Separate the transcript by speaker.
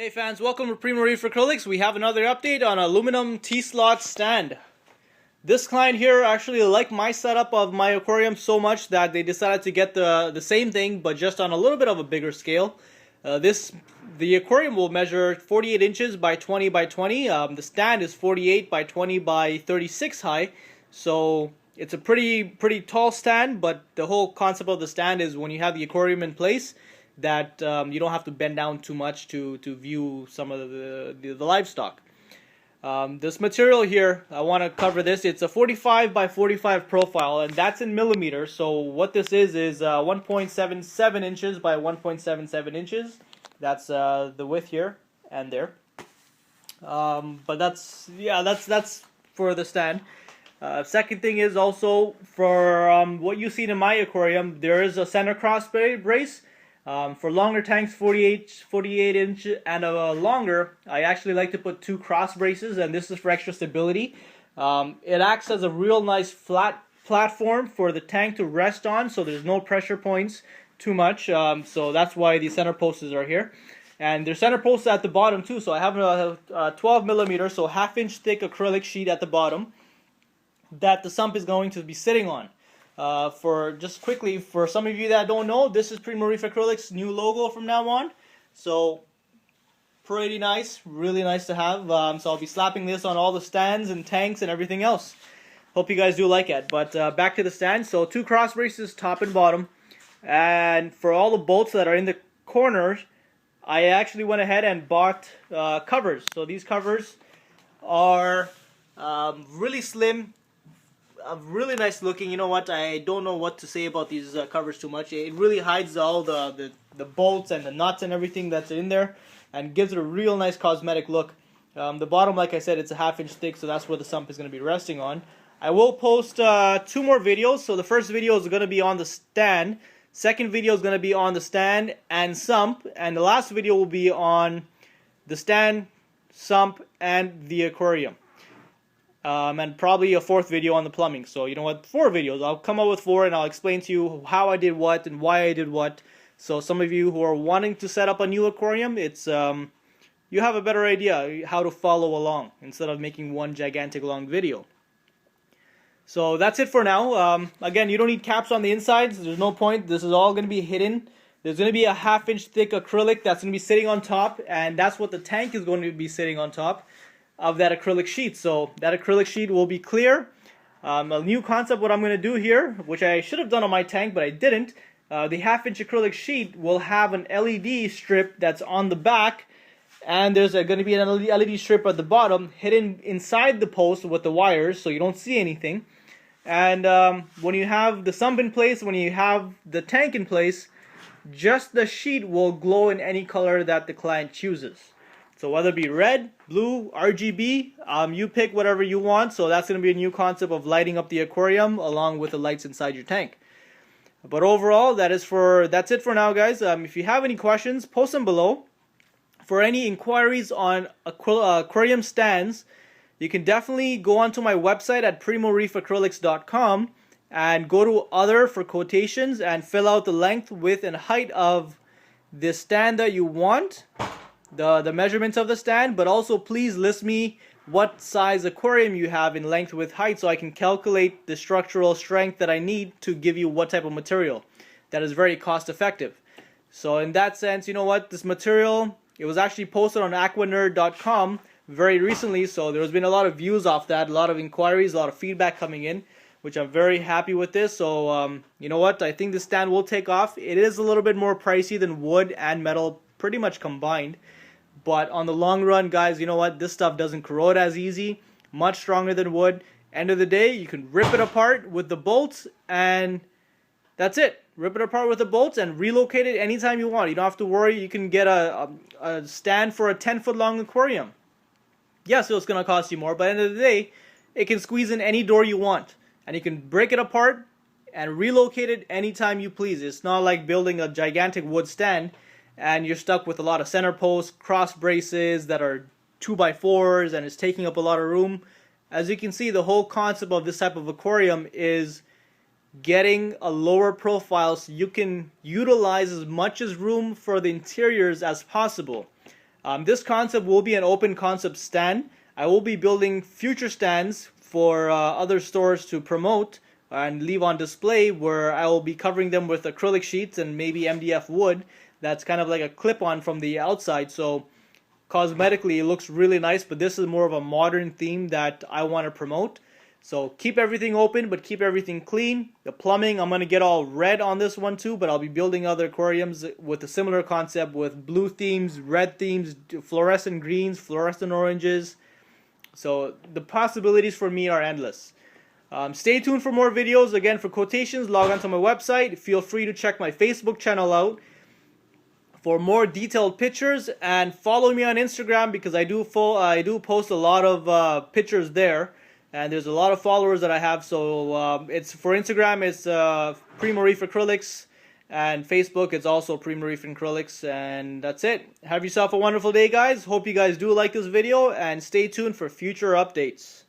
Speaker 1: Hey fans, welcome to Primo Reef Acrylics. We have another update on aluminum T-slot stand. This client here actually liked my setup of my aquarium so much that they decided to get the same thing but just on a little bit of a bigger scale. The aquarium will measure 48 inches by 20 by 20. The stand is 48 by 20 by 36 high. So it's a pretty tall stand, but the whole concept of the stand is when you have the aquarium in place that you don't have to bend down too much to view some of the livestock. This material here, I want to cover this. It's a 45 by 45 profile, and that's in millimeters. So what this is 1.77 inches by 1.77 inches. That's the width here and there. But that's for the stand. Second thing is also for what you've seen in my aquarium, there is a center cross brace. For longer tanks, 48 inch and longer, I actually like to put two cross braces, and this is for extra stability. It acts as a real nice flat platform for the tank to rest on, so there's no pressure points too much. So that's why the center posts are here. And there's center posts at the bottom too, so I have a 12 millimeter, so half-inch thick acrylic sheet at the bottom that the sump is going to be sitting on. For just quickly, for some of you that don't know, this is Primo Reef Acrylics' new logo from now on. So pretty nice, really nice to have. So I'll be slapping this on all the stands and tanks and everything else. Hope you guys do like it. But back to the stand. So two cross braces, top and bottom. And for all the bolts that are in the corners, I actually went ahead and bought covers. So these covers are really slim. Really nice looking. You know what, I don't know what to say about these covers too much. It really hides all the bolts and the nuts and everything that's in there and gives it a real nice cosmetic look. The bottom, like I said, it's a half-inch thick, so that's where the sump is going to be resting on. I will post two more videos. So the first video is going to be on the stand, second video is going to be on the stand and sump, and the last video will be on the stand, sump, and the aquarium. And probably a fourth video on the plumbing. So you know what, 4 videos. I'll come up with 4 and I'll explain to you how I did what and why I did what. So some of you who are wanting to set up a new aquarium, it's you have a better idea how to follow along instead of making one gigantic long video. So that's it for now. Again, you don't need caps on the insides. There's no point. This is all going to be hidden. There's going to be a half-inch thick acrylic that's going to be sitting on top, and that's what the tank is going to be sitting on top of that acrylic sheet. So that acrylic sheet will be clear. A new concept, what I'm going to do here, which I should have done on my tank but I didn't, the half-inch acrylic sheet will have an LED strip that's on the back, and there's going to be an LED strip at the bottom hidden inside the post with the wires so you don't see anything. And when you have the sump in place, when you have the tank in place, just the sheet will glow in any color that the client chooses. So whether it be red, blue, RGB, you pick whatever you want. So that's going to be a new concept of lighting up the aquarium along with the lights inside your tank. But overall, that's it for now, guys. If you have any questions, post them below. For any inquiries on aquarium stands, you can definitely go onto my website at primoreefacrylics.com and go to other for quotations and fill out the length, width, and height of the stand that you want. The measurements of the stand, but also please list me what size aquarium you have in length, width, height, so I can calculate the structural strength that I need to give you what type of material that is very cost effective. So in that sense, you know what, this material, it was actually posted on aquanerd.com very recently, so there's been a lot of views off that, a lot of inquiries, a lot of feedback coming in, which I'm very happy with this. So you know what, I think this stand will take off. It is a little bit more pricey than wood and metal pretty much combined. But on the long run, guys, you know what? This stuff doesn't corrode as easy. Much stronger than wood. End of the day, you can rip it apart with the bolts, and that's it. Rip it apart with the bolts and relocate it anytime you want. You don't have to worry. You can get a stand for a 10-foot long aquarium. Yes, it's going to cost you more, but at the end of the day, it can squeeze in any door you want. And you can break it apart and relocate it anytime you please. It's not like building a gigantic wood stand and you're stuck with a lot of center posts, cross braces that are 2x4s, and it's taking up a lot of room. As you can see, the whole concept of this type of aquarium is getting a lower profile so you can utilize as much as room for the interiors as possible. This concept will be an open concept stand. I will be building future stands for other stores to promote and leave on display, where I will be covering them with acrylic sheets and maybe MDF wood. That's kind of like a clip-on from the outside, so cosmetically it looks really nice, but this is more of a modern theme that I want to promote. So keep everything open, but keep everything clean. The plumbing, I'm going to get all red on this one too, but I'll be building other aquariums with a similar concept with blue themes, red themes, fluorescent greens, fluorescent oranges. So the possibilities for me are endless. Stay tuned for more videos. Again, for quotations, log on to my website. Feel free to check my Facebook channel out for more detailed pictures, and follow me on Instagram, because I do post a lot of pictures there. And there's a lot of followers that I have, so it's for Instagram, it's Primo Reef Acrylics, and Facebook, it's also Primo Reef Acrylics, and that's it. Have yourself a wonderful day, guys. Hope you guys do like this video, and stay tuned for future updates.